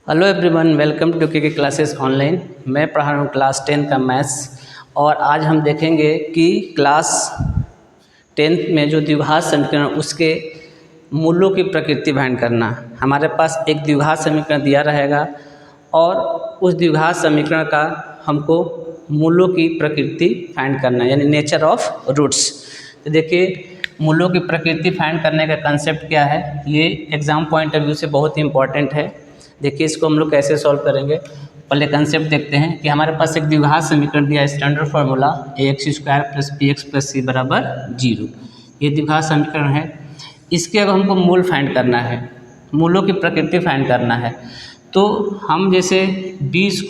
Hello everyone, welcome to के classes online. मैं पढ़ा रहा हूँ क्लास 10 का मैथ्स और आज हम देखेंगे कि क्लास 10 में जो द्विघात समीकरण उसके मूलों की प्रकृति फाइंड करना। हमारे पास एक द्विघात समीकरण दिया रहेगा और उस द्विघात समीकरण का हमको मूलों की प्रकृति फाइंड करना है, यानी नेचर ऑफ रूट्स। तो देखिए, मूलों की प्रकृति फाइंड करने का कंसेप्ट क्या है, ये एग्ज़ाम पॉइंट ऑफ व्यू से बहुत ही इंपॉर्टेंट है। देखिए, इसको हम लोग कैसे सॉल्व करेंगे। पहले कंसेप्ट देखते हैं कि हमारे पास एक द्विघात समीकरण दिया है, standard formula ax² + bx + c = 0। ये द्विघात समीकरण है। इसके अब हमको मूल फाइंड करना है, मूलों की प्रकृति फाइंड करना है। तो हम जैसे b² -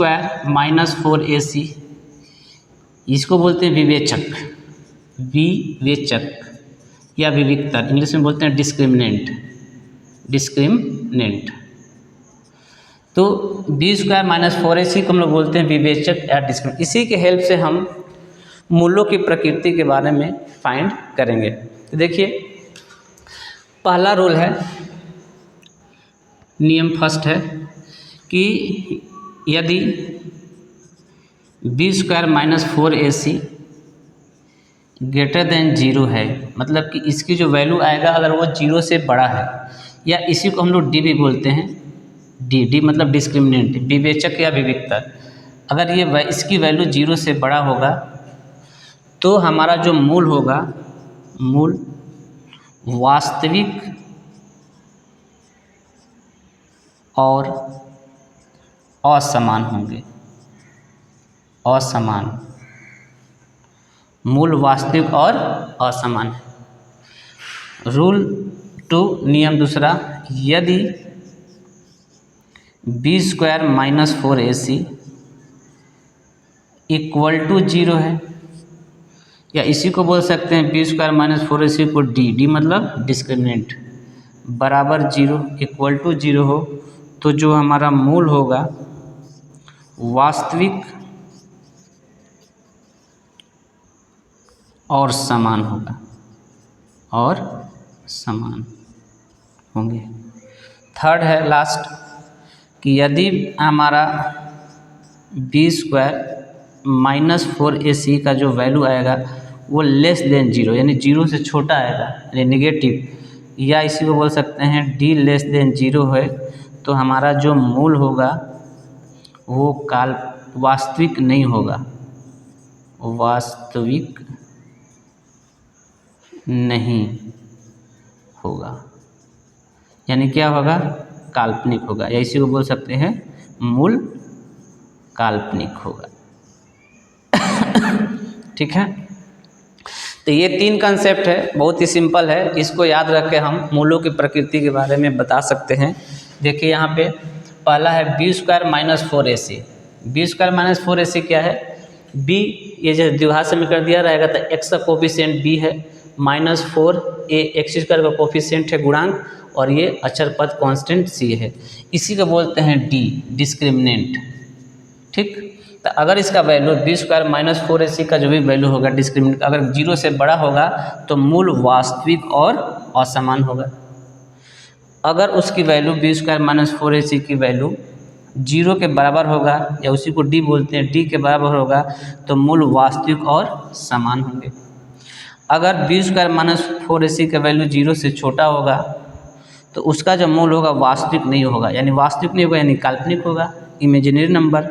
4ac, इसको बोलते हैं विवेचक, विवेचक या विविक्तर, इंग्लिश में बोलते हैं डिस्क्रिमिनेंट। तो b² - 4ac को हम लोग बोलते हैं विवेचक या डिस्क्रिमिनेंट। इसी के हेल्प से हम मूलों की प्रकृति के बारे में फाइंड करेंगे। तो देखिए, पहला रूल है, नियम फर्स्ट है कि यदि b² - 4ac ग्रेटर देन 0 है, मतलब कि इसकी जो वैल्यू आएगा अगर वो 0 से बड़ा है, या इसी को हम लोग डी भी बोलते हैं, डी मतलब डिस्क्रिमिनेंट, विवेचक या विविक्तर। अगर ये इसकी वैल्यू 0 से बड़ा होगा तो हमारा जो मूल होगा, मूल वास्तविक और असमान होंगे। असमान, मूल वास्तविक और असमान है। रूल 2, नियम दूसरा, यदि b² - 4ac = 0 है, या इसी को बोल सकते हैं b² - 4ac को डी मतलब डिस्क्रिमिनेंट, बराबर 0 = 0 हो, तो जो हमारा मूल होगा वास्तविक और समान होगा, और समान होंगे। थर्ड है लास्ट, कि यदि हमारा b² - 4ac का जो वैल्यू आएगा वो लेस देन 0, यानी 0 से छोटा आएगा, यानी निगेटिव, या इसी को बोल सकते हैं d लेस देन 0 है, तो हमारा जो मूल होगा वो वास्तविक नहीं होगा, वास्तविक नहीं होगा, यानी क्या होगा, काल्पनिक होगा, या इसी को बोल सकते हैं मूल काल्पनिक होगा। ठीक है, तो ये 3 कंसेप्ट है, बहुत ही सिंपल है। इसको याद रख के हम मूलों की प्रकृति के बारे में बता सकते हैं। देखिए, यहाँ पे पहला है b² - 4ac। b² - 4ac क्या है, b, ये जो द्विघात समीकरण दिया रहेगा तो x का कोफिशिएंट b है, -4a x² का कोफिशिएंट है गुणांक, और ये अचर पद कांस्टेंट c है। इसी को बोलते हैं डी, डिस्क्रिमिनेंट। ठीक, तो अगर इसका वैल्यू b² - 4ac का जो भी वैल्यू होगा डिस्क्रिमिनेंट, अगर 0 से बड़ा होगा तो मूल वास्तविक और असमान होगा। अगर उसकी वैल्यू b² - 4ac की वैल्यू 0 के बराबर होगा, या उसी को डी बोलते हैं, डी के बराबर होगा, तो मूल वास्तविक और समान होंगे। अगर b² - 4ac का वैल्यू 0 से छोटा होगा तो उसका जो मूल होगा वास्तविक नहीं होगा, यानी वास्तविक नहीं होगा, यानी काल्पनिक होगा, इमेजिनरी नंबर,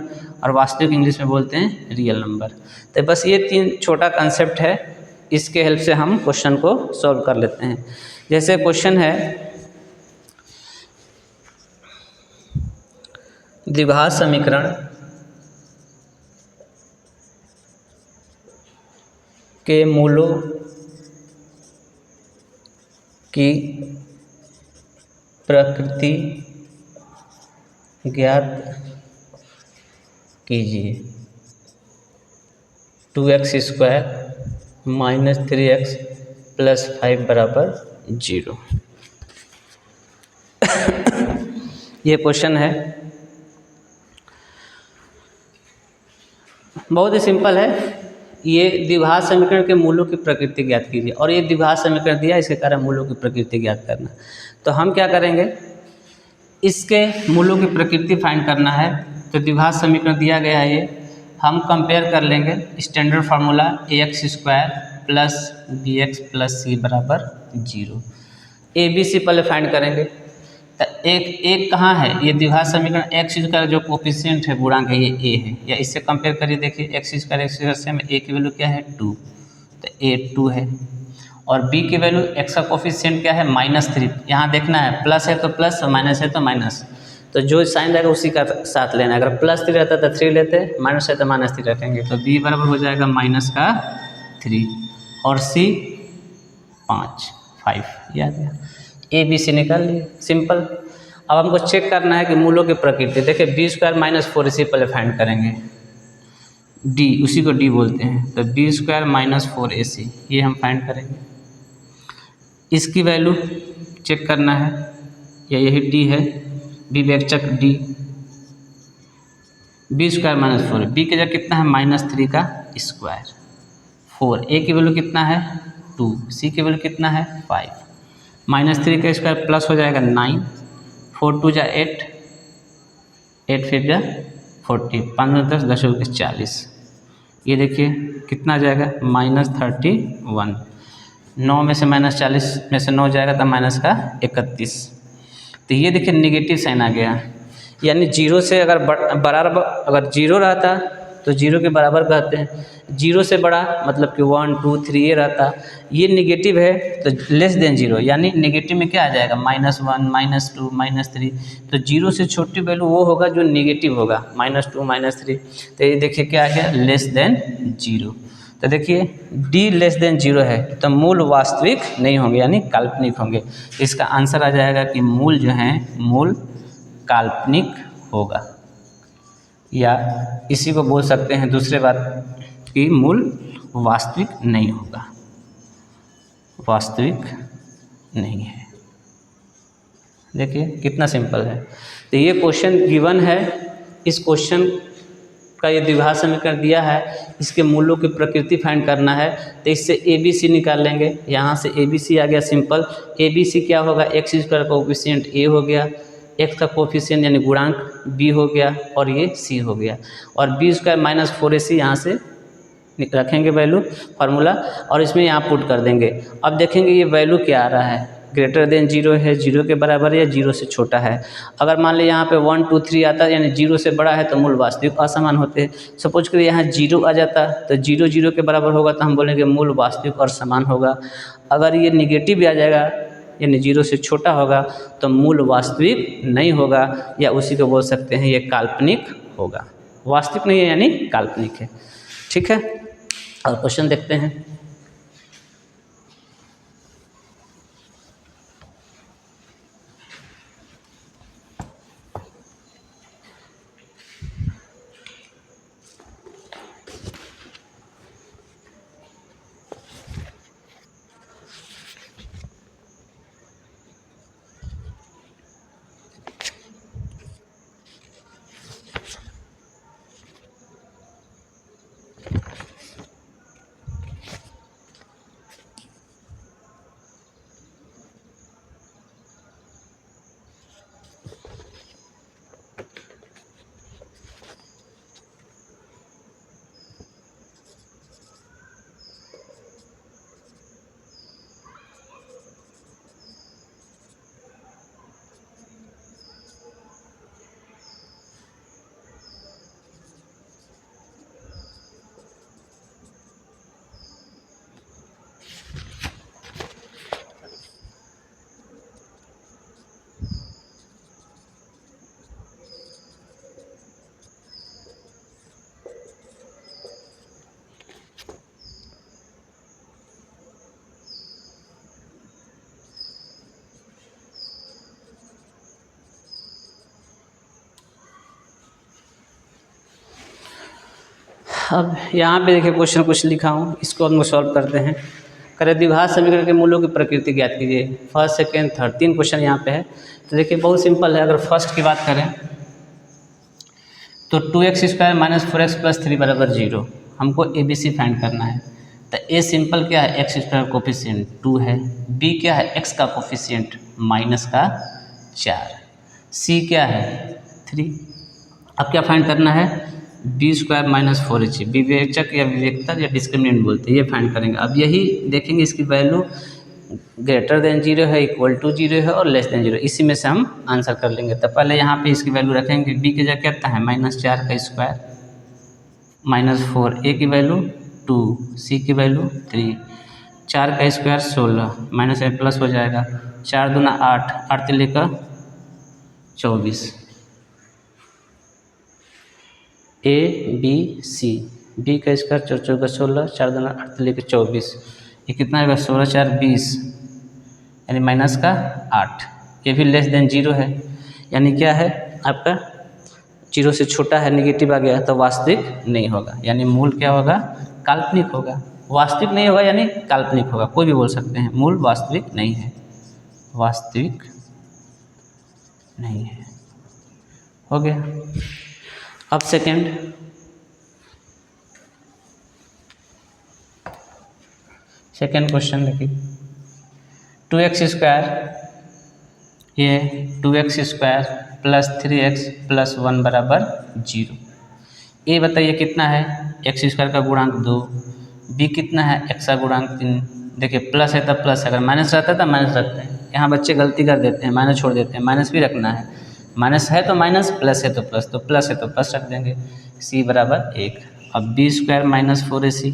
और वास्तविक इंग्लिश में बोलते हैं रियल नंबर। तो बस ये 3 छोटा कंसेप्ट है, इसके हेल्प से हम क्वेश्चन को सॉल्व कर लेते हैं। जैसे क्वेश्चन है, द्विघात समीकरण के मूलों की प्रकृति ज्ञात कीजिए। 2x² - 3x + 5 = 0। ये क्वेश्चन है, बहुत ही सिंपल है। ये द्विघात समीकरण के मूलों की प्रकृति ज्ञात कीजिए, और ये द्विघात समीकरण दिया, इसके कारण मूलों की प्रकृति ज्ञात करना। तो हम क्या करेंगे, इसके मूलों की प्रकृति फाइंड करना है। तो द्विघात समीकरण दिया गया है, ये हम कंपेयर कर लेंगे standard formula ax² plus bx plus c बराबर 0। ए बी सी पहले फाइंड करेंगे। तो एक कहाँ है, ये द्विघात समीकरण x² का जो कोफिशिएंट है गुणांक है ये a है, या इससे कंपेयर करिए, देखिए x² से में a की वैल्यू क्या है 2, तो a 2 है। और b की वैल्यू x का कोफिशिएंट क्या है -3, यहाँ देखना है प्लस है तो प्लस और माइनस है तो माइनस, तो जो साइन रहेगा उसी का साथ लेना है। अगर +3 रहता तो 3 लेते, माइनस है तो -3 रखेंगे। तो b बराबर हो जाएगा -3 और c 5 याद है। ए बी सी निकाल लिए, सिंपल। अब हमको चेक करना है कि मूलों की प्रकृति। देखिए b² - 4 इसी पहले फाइंड करेंगे, d उसी को d बोलते हैं, तो b² - 4ac ये हम फाइंड करेंगे। इसकी वैल्यू चेक करना है, या यही d है, b बेचक d, b² - 4, b की जगह कितना है -3 का स्क्वायर, 4, a की वैल्यू कितना है 2, c की वैल्यू कितना है 5, -3 का स्क्वायर प्लस हो जाएगा 9, 4 2 जा 8, 8 फिर जा 40, 5 10 10 40। ये देखिए कितना जाएगा -31, 9 में से -40 में से 9 जाएगा तो माइनस का 31। तो ये देखिए नेगेटिव साइन आ गया, यानी 0 से अगर बराबर, अगर 0 रहता तो 0 के बराबर कहते हैं, 0 से बड़ा मतलब कि 1 2 3 ये रहता, ये नेगेटिव है तो लेस देन 0, यानी नेगेटिव में क्या आ जाएगा -1 -2 -3, तो 0 से छोटी वैल्यू वो होगा जो नेगेटिव होगा, -2 -3। तो ये देखिए क्या आ गया लेस देन 0। तो देखिए d लेस देन 0 है तो मूल वास्तविक नहीं होंगे यानी काल्पनिक होंगे। इसका आंसर आ जाएगा कि मूल जो हैं मूल काल्पनिक होगा, या इसी को बोल सकते हैं दूसरे बात कि मूल वास्तविक नहीं होगा, वास्तविक नहीं है। देखिए कितना सिंपल है। तो ये क्वेश्चन गिवन है, इस क्वेश्चन का ये द्विघात समीकरण दिया है, इसके मूलों की प्रकृति फाइंड करना है। तो इससे ए बी सी निकाल लेंगे, यहाँ से ए बी सी आ गया सिंपल। ए बी सी क्या होगा, x² का कोफिशिएंट a हो गया, x का कोफिशिएंट यानी गुणांक b हो गया, और ये c हो गया, और b² - 4ac यहाँ से रखेंगे वैल्यू फार्मूला, और इसमें यहाँ पुट कर देंगे। अब देखेंगे ये वैल्यू क्या आ रहा है, ग्रेटर देन 0 है, 0 के बराबर या 0 से छोटा है। अगर मान लीजिए यहाँ पे 1 2 3 आता है यानी 0 से बड़ा है तो मूल वास्तविक असमान होते हैं। सपोज करिए यहाँ 0 आ जाता तो 0 0 के बराबर होगा तो हम बोलेंगे मूल वास्तविक और समान होगा। अगर ये निगेटिव भी आ जाएगा यानी 0 से छोटा होगा तो मूल वास्तविक नहीं होगा, या उसी को बोल सकते हैं ये काल्पनिक होगा। वास्तविक नहीं है यानी काल्पनिक है। ठीक है, और क्वेश्चन देखते हैं। अब यहाँ पे देखिए क्वेश्चन कुछ लिखा हूँ, इसको हम सॉल्व करते हैं। करें द्विघात समीकरण के मूलों की प्रकृति ज्ञात कीजिए। फर्स्ट सेकेंड थर्ड 3 क्वेश्चन यहाँ पे है। तो देखिए बहुत सिंपल है। अगर फर्स्ट की बात करें तो 2x² - 4x + 3 = 0, हमको ए बी सी फाइंड करना है। तो ए सिंपल क्या है, x² कोफिशिएंट 2 है, b क्या है x का कोफिशिएंट -4, सी क्या है 3। अब क्या फाइंड करना है बी स्क्वायर माइनस 4ac, विवेचक या विवेकता या डिस्क्रिमिनेंट बोलते हैं, ये फाइंड करेंगे। अब यही देखेंगे इसकी वैल्यू ग्रेटर देन 0 है, इक्वल टू 0 है और लेस देन 0, इसी में से हम आंसर कर लेंगे। तो पहले यहाँ पे इसकी वैल्यू रखेंगे, बी की जगह कितना है -4 का स्क्वायर -4, ए की वैल्यू 2, सी की वैल्यू 3, 4 का स्क्वायर 16 माइनस में प्लस हो जाएगा, 4 दूना 8, 8 3 का 24, ए बी सी, बी का स्क्वायर 4 4 का 16, 4 दूना 8 3 का 24, ये कितना आएगा 16 4 20 यानी माइनस का 8, ये भी लेस देन 0 है, यानी क्या है आपका 0 से छोटा है, निगेटिव आ गया तो वास्तविक नहीं होगा, यानी मूल क्या होगा काल्पनिक होगा। वास्तविक नहीं होगा यानी काल्पनिक होगा, कोई भी बोल सकते हैं, मूल वास्तविक नहीं है, वास्तविक नहीं है। हो गया। अब सेकंड क्वेश्चन देखिए, 2x स्क्वायर, ये 2x square plus 3x plus 1 बराबर 0। ए बताइए कितना है, x स्क्वायर का गुणांक 2, b कितना है x का गुणांक 3। देखिए प्लस है तब प्लस, अगर माइनस रहता है तब माइनस रखते हैं, यहाँ बच्चे गलती कर देते हैं, माइनस छोड़ देते हैं, माइनस भी रखना है, माइनस है तो माइनस, प्लस है तो प्लस, तो प्लस है तो प्लस रख देंगे, c बराबर 1। अब b square minus 4ac,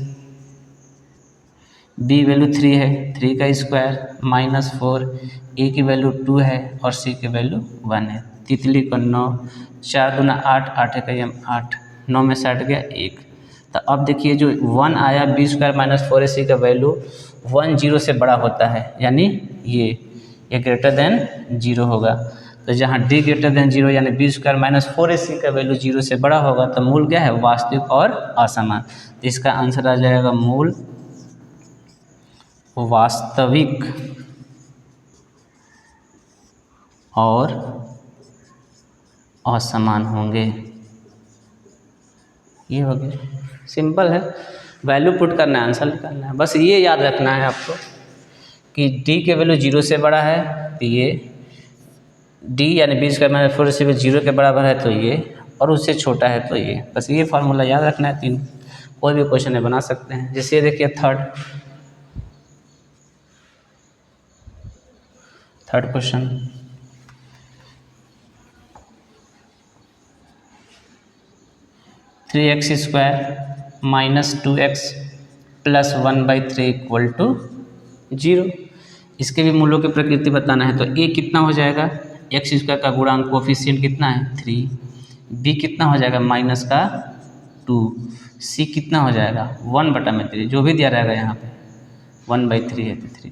b value 3 है, 3 का स्क्वायर -4, ए की वैल्यू 2 है और सी की वैल्यू 1 है, तितली को 9, 4 दूना 8, 8 का 8, 9 में से 8 गया 1। तो अब देखिए जो 1 आया बी स्क्वायर माइनस 4ac का वैल्यू 1 0 से बड़ा होता है, यानी ये ग्रेटर देन 0 होगा। तो जहाँ डी ग्रेटर देन 0 यानी बी स्क्वायर माइनस 4ac का वैल्यू 0 से बड़ा होगा, तो मूल क्या है वास्तविक और असमान। तो इसका आंसर आ जाएगा मूल वास्तविक और असमान होंगे। ये हो गया, सिंपल है, वैल्यू पुट करना है, आंसर निकालना है, बस ये याद रखना है आपको कि डी के वैल्यू 0 से बड़ा है तो ये डी यानी बी स्क्वायर माइनस 4ac 0 के बराबर है तो ये, और उससे छोटा है तो ये, बस ये फार्मूला याद रखना है। 3 कोई भी क्वेश्चन है बना सकते हैं। जैसे देखिए third question, three x square minus 2x plus 1/3 equal to 0। इसके भी मूलों की प्रकृति बताना है, तो a कितना हो जाएगा, एक्स स्क्वायर का गुणांक कोफिशिएंट कितना है 3, b कितना हो जाएगा माइनस का 2, c कितना हो जाएगा 1/3, जो भी दिया रहेगा यहाँ पे 1/3 है तो 3।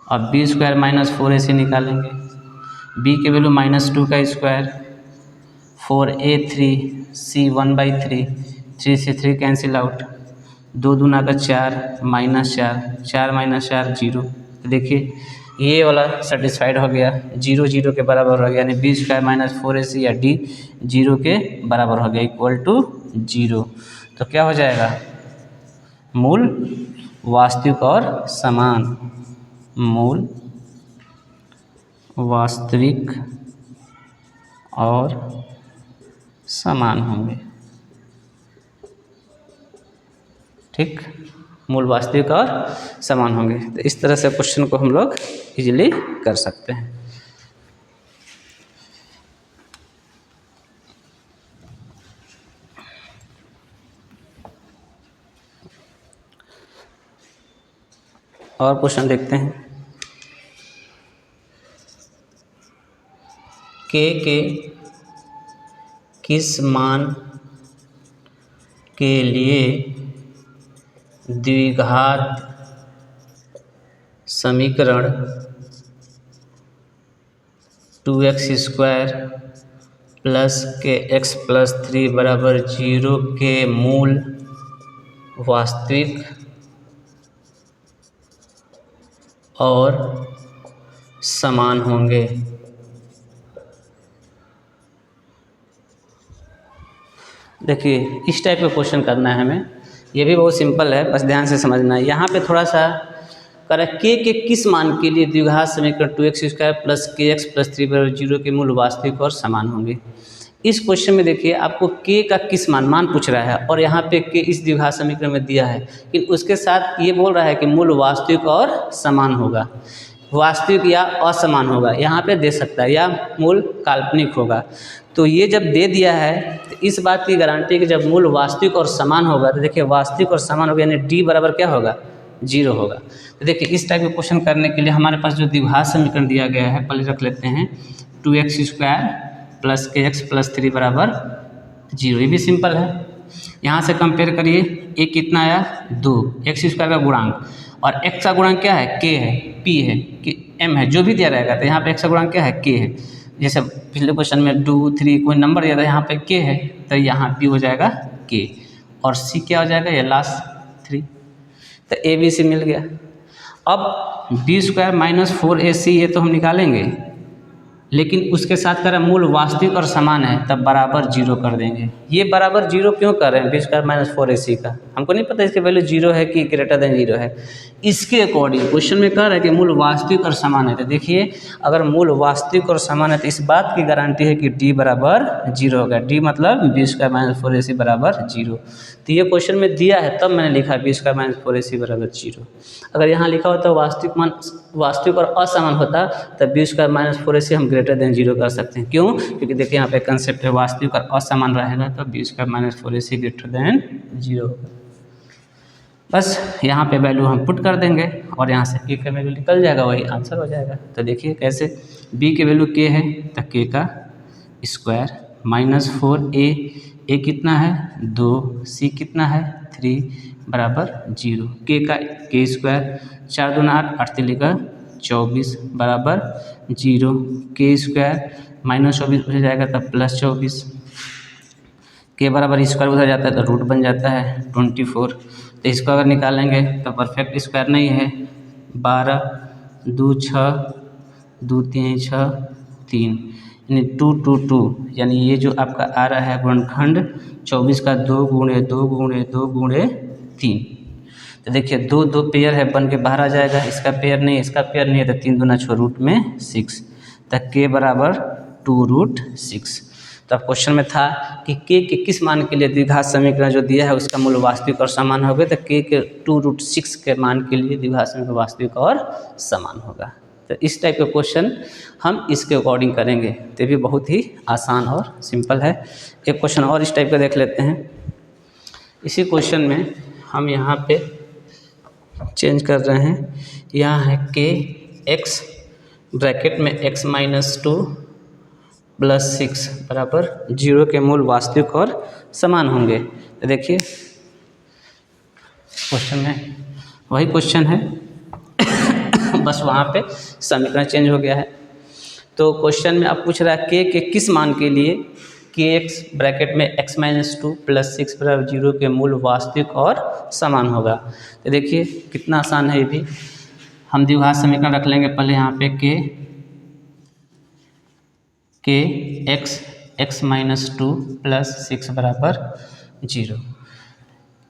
अब बी स्क्वायर माइनस 4ac निकालेंगे, b की वैल्यू -2 का स्क्वायर 4a3, c 1/3, 3 से 3 कैंसिल आउट, 2 दूना का 4 -4, 4 - 4 0। देखिए ये वाला सेटिस्फाइड हो गया, 0 0 के बराबर हो गया, यानी बी स्क्वायर माइनस 4ac या डी 0 के बराबर हो गया इक्वल टू 0। तो क्या हो जाएगा मूल वास्तविक और समान, मूल वास्तविक और समान होंगे। ठीक, मूल वास्तविक और समान होंगे। तो इस तरह से क्वेश्चन को हम लोग इजीली कर सकते हैं। और क्वेश्चन देखते हैं। के किस मान के लिए द्विघात समीकरण 2x square plus kx plus 3 बराबर 0 के मूल वास्तविक और समान होंगे। देखिए इस टाइप का क्वेश्चन करना है हमें, ये भी बहुत सिंपल है, बस ध्यान से समझना है। यहाँ पे थोड़ा सा रहा है के किस मान के लिए द्विघात समीकरण 2x² प्लस kx प्लस 3 बराबर 0 के मूल वास्तविक और समान होंगे। इस क्वेश्चन में देखिए आपको के का किस मान पूछ रहा है और यहाँ पे के इस द्विघात समीकरण में दिया है, लेकिन उसके साथ ये बोल रहा है कि मूल वास्तविक और समान होगा, वास्तविक या असमान होगा, यहाँ पे दे सकता है, या मूल काल्पनिक होगा। तो ये जब दे दिया है तो इस बात की गारंटी कि जब मूल वास्तविक और समान होगा तो देखिए वास्तविक और समान होगा यानी डी बराबर क्या होगा, 0 होगा। तो देखिए इस टाइप के क्वेश्चन करने के लिए हमारे पास जो द्विघात समीकरण दिया गया है पहले रख लेते हैं 2x² प्लस kx प्लस 3 बराबर 0। ये भी सिंपल है। यहाँ से कंपेयर करिए, ए कितना आया 2, x² का गुणांक और x का गुणांक क्या है, k है, p है कि m है, जो भी दिया रहेगा तो यहाँ पे x का गुणांक क्या है, k है। जैसे पिछले क्वेश्चन में 2, 3 कोई नंबर दिया था, यहाँ पे k है तो यहाँ p हो जाएगा k और c क्या हो जाएगा, ये लास्ट 3। तो a b c मिल गया। अब b² माइनस 4ac ये तो हम निकालेंगे, लेकिन उसके साथ कह रहा है मूल वास्तविक और समान है तब बराबर 0 कर देंगे। ये बराबर 0 क्यों कर रहे हैं b² माइनस 4ac का, हमको नहीं पता इसके वैल्यू 0 है कि ग्रेटर देन 0 है। इसके अकॉर्डिंग क्वेश्चन में कह रहा है कि मूल वास्तविक और समान है, तो देखिए अगर मूल वास्तविक और समान है तो इस बात की गारंटी है कि d बराबर 0 होगा। d मतलब b² माइनस 4ac बराबर 0। तो ये क्वेश्चन में दिया है तब मैंने लिखा b² माइनस 4ac बराबर 0। अगर यहाँ लिखा होता वास्तविक और असमान होता तब b² माइनस 4ac हम ग्रेटर देन 0 कर सकते हैं। क्यों? क्योंकि देखिए यहाँ पे कंसेप्ट है वास्तविक और असमान रहेगा तो b² minus 4ac greater than 0 होगा। बस यहाँ पे वैल्यू हम पुट कर देंगे और यहाँ से k का वैल्यू निकल जाएगा, वही आंसर हो जाएगा। तो देखिए कैसे, b की वैल्यू k है तो k का स्क्वायर माइनस 4a कितना है 2, c कितना है 3 बराबर 0, k का k² 4 दूना 8, 8 तिलिका 24 बराबर 0, k² माइनस 24 हो जाएगा तब प्लस 24, के बराबर स्क्वायर उधर जाता है तो रूट बन जाता है 24। तो इसको अगर निकालेंगे तो परफेक्ट स्क्वायर नहीं है, 12 2 6 2 3 6 3 यानी 2 2 2 यानी ये जो आपका आ रहा है गुणनखंड 24 का 2 गुणे 2 गुणे 2 गुणे 3। तो देखिए 2 2 पेयर है बन के बाहर आ जाएगा, इसका पेयर नहीं, इसका पेयर नहीं है तो 3 दूना 6 रूट में 6 तक k बराबर 2√6। तो अब क्वेश्चन में था कि k के किस मान के लिए द्विघात समीकरण जो दिया है उसका मूल वास्तविक और समान होगा, तो k के 2√6 के मान के लिए द्विघात समीकरण वास्तविक और समान होगा। तो इस टाइप का क्वेश्चन हम इसके अकॉर्डिंग करेंगे, तो भी बहुत ही आसान और सिंपल है। एक क्वेश्चन और इस टाइप का देख लेते हैं। इसी क्वेश्चन में हम यहाँ पे चेंज कर रहे हैं, यहाँ है k x ब्रैकेट में x माइनस 2 प्लस 6 बराबर 0 के मूल वास्तविक और समान होंगे। तो देखिए क्वेश्चन में वही क्वेश्चन है बस वहाँ पे समीकरण चेंज हो गया है। तो क्वेश्चन में अब पूछ रहा है k के किस मान के लिए kx ब्रैकेट में x माइनस 2 प्लस 6 बराबर 0 के मूल वास्तविक और समान होगा। तो देखिए कितना आसान है, ये भी हम द्विघात समीकरण रख लेंगे। पहले यहाँ पे k x माइनस 2 प्लस 6 बराबर 0,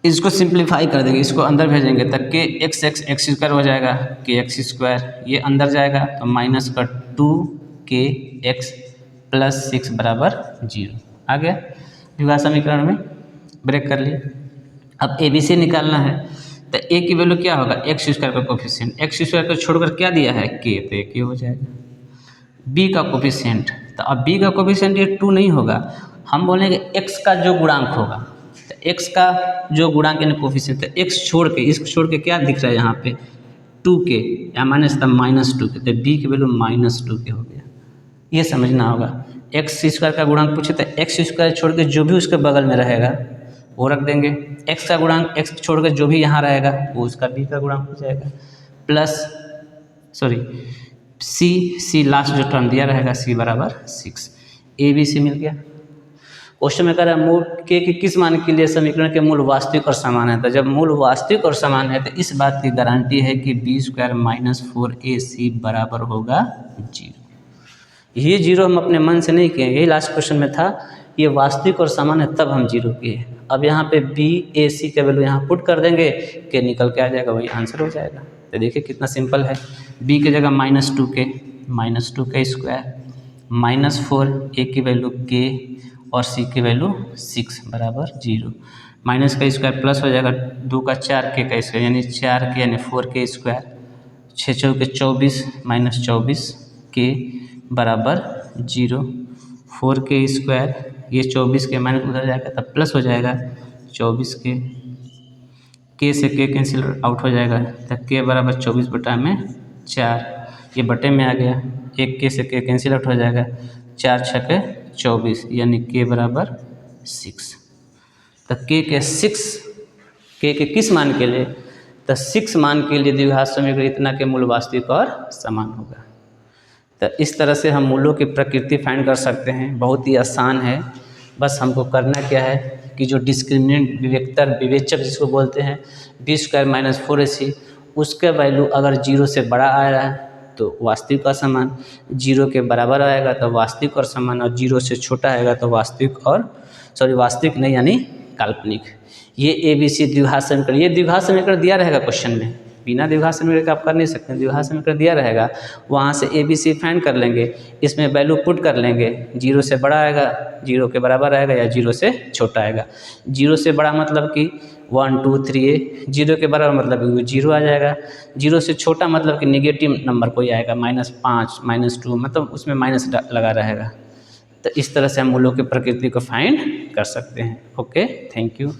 इसको सिंप्लीफाई कर देंगे, इसको अंदर भेजेंगे तब k x² हो जाएगा, kx², ये अंदर जाएगा तो माइनस का 2kx प्लस 6 बराबर 0 आ गया। द्विघात समीकरण में ब्रेक कर लिए। अब ए बी सी निकालना है तो a की वैल्यू क्या होगा, x² का कोफिशिएंट, x² को छोड़कर क्या दिया है k, तो k हो जाएगा। b का कोफिशिएंट, तो अब b का कोफिशिएंट ये 2 नहीं होगा, हम बोलेंगे x का जो गुणांक होगा, तो x का जो गुणांक यानी कोफिशिएंट, तो x छोड़ के, इसको छोड़ के क्या दिख रहा है यहाँ पे 2k या माइनस था -2k, तो b की वैल्यू -2k हो गया। ये समझना होगा। x² का गुणांक पूछे तो x² छोड़ के जो भी उसके बगल में रहेगा वो रख देंगे, x का गुणांक x छोड़ के जो भी यहाँ रहेगा वो उसका b का गुणांक हो जाएगा, प्लस c लास्ट जो टर्म दिया रहेगा c बराबर 6, a b c मिल गया। क्वेश्चन में कह रहा है मूल k के किस मान के लिए समीकरण के मूल वास्तविक और समान है। तो जब मूल वास्तविक और समान है तो इस बात की गारंटी है कि b² माइनस 4ac बराबर होगा 0। ये 0 हम अपने मन से नहीं किए, यही लास्ट क्वेश्चन में था, ये वास्तविक और समान है तब हम 0 किए। अब यहाँ पे b a c का वैल्यू यहाँ पुट कर देंगे, k निकल के आ जाएगा, वही आंसर हो जाएगा। तो देखिए कितना सिंपल है। b की जगह -2k स्क्वायर -4 a की वैल्यू k और c की वैल्यू 6 बराबर 0। माइनस का स्क्वायर प्लस हो जाएगा, 2 का 4k का स्क्वायर यानी 4k यानी 4k स्क्वायर, 6 चौके 24 -24 k बराबर 0। 4k स्क्वायर ये 24 के माइनस उधर जाएगा तब प्लस हो जाएगा 24 के से k कैंसिल आउट हो जाएगा तो k बराबर 24/4, ये बटे में आ गया, एक k से k कैंसिल आउट हो जाएगा, 4 छके 24 यानी k बराबर 6। तो k के किस मान के लिए, तो 6 मान के लिए द्विघात समीकरण इतना के मूल वास्तविक और समान होगा। तो इस तरह से हम मूलों की प्रकृति फाइंड कर सकते हैं, बहुत ही आसान है। बस हमको करना क्या है कि जो डिस्क्रिमिनेंट विवेचक जिसको बोलते हैं b² - 4ac, उसका वैल्यू अगर 0 से बड़ा आ रहा है तो वास्तविक और समान, 0 के बराबर आएगा तो वास्तविक और समान, और 0 से छोटा आएगा तो वास्तविक नहीं यानी काल्पनिक। ये ABC द्विघात समीकरण, ये द्विघात समीकरण दिया रहेगा क्वेश्चन में, बिना द्विघात समीकरण का आप कर नहीं सकते, द्विघात समीकरण दिया रहेगा, वहाँ से ABC फाइंड कर लेंगे, इसमें वैल्यू पुट कर लेंगे, 0 से बड़ा आएगा, 0 के बराबर आएगा या 0 से छोटा आएगा। 0 से बड़ा मतलब कि 1 2 3 है, 0 के बराबर मतलब 0 आ जाएगा, 0 से छोटा मतलब कि निगेटिव नंबर कोई आएगा, -5 -2 मतलब उसमें माइनस लगा रहेगा। तो इस तरह से हम मूलों की प्रकृति को फाइंड कर सकते हैं। Okay, thank you.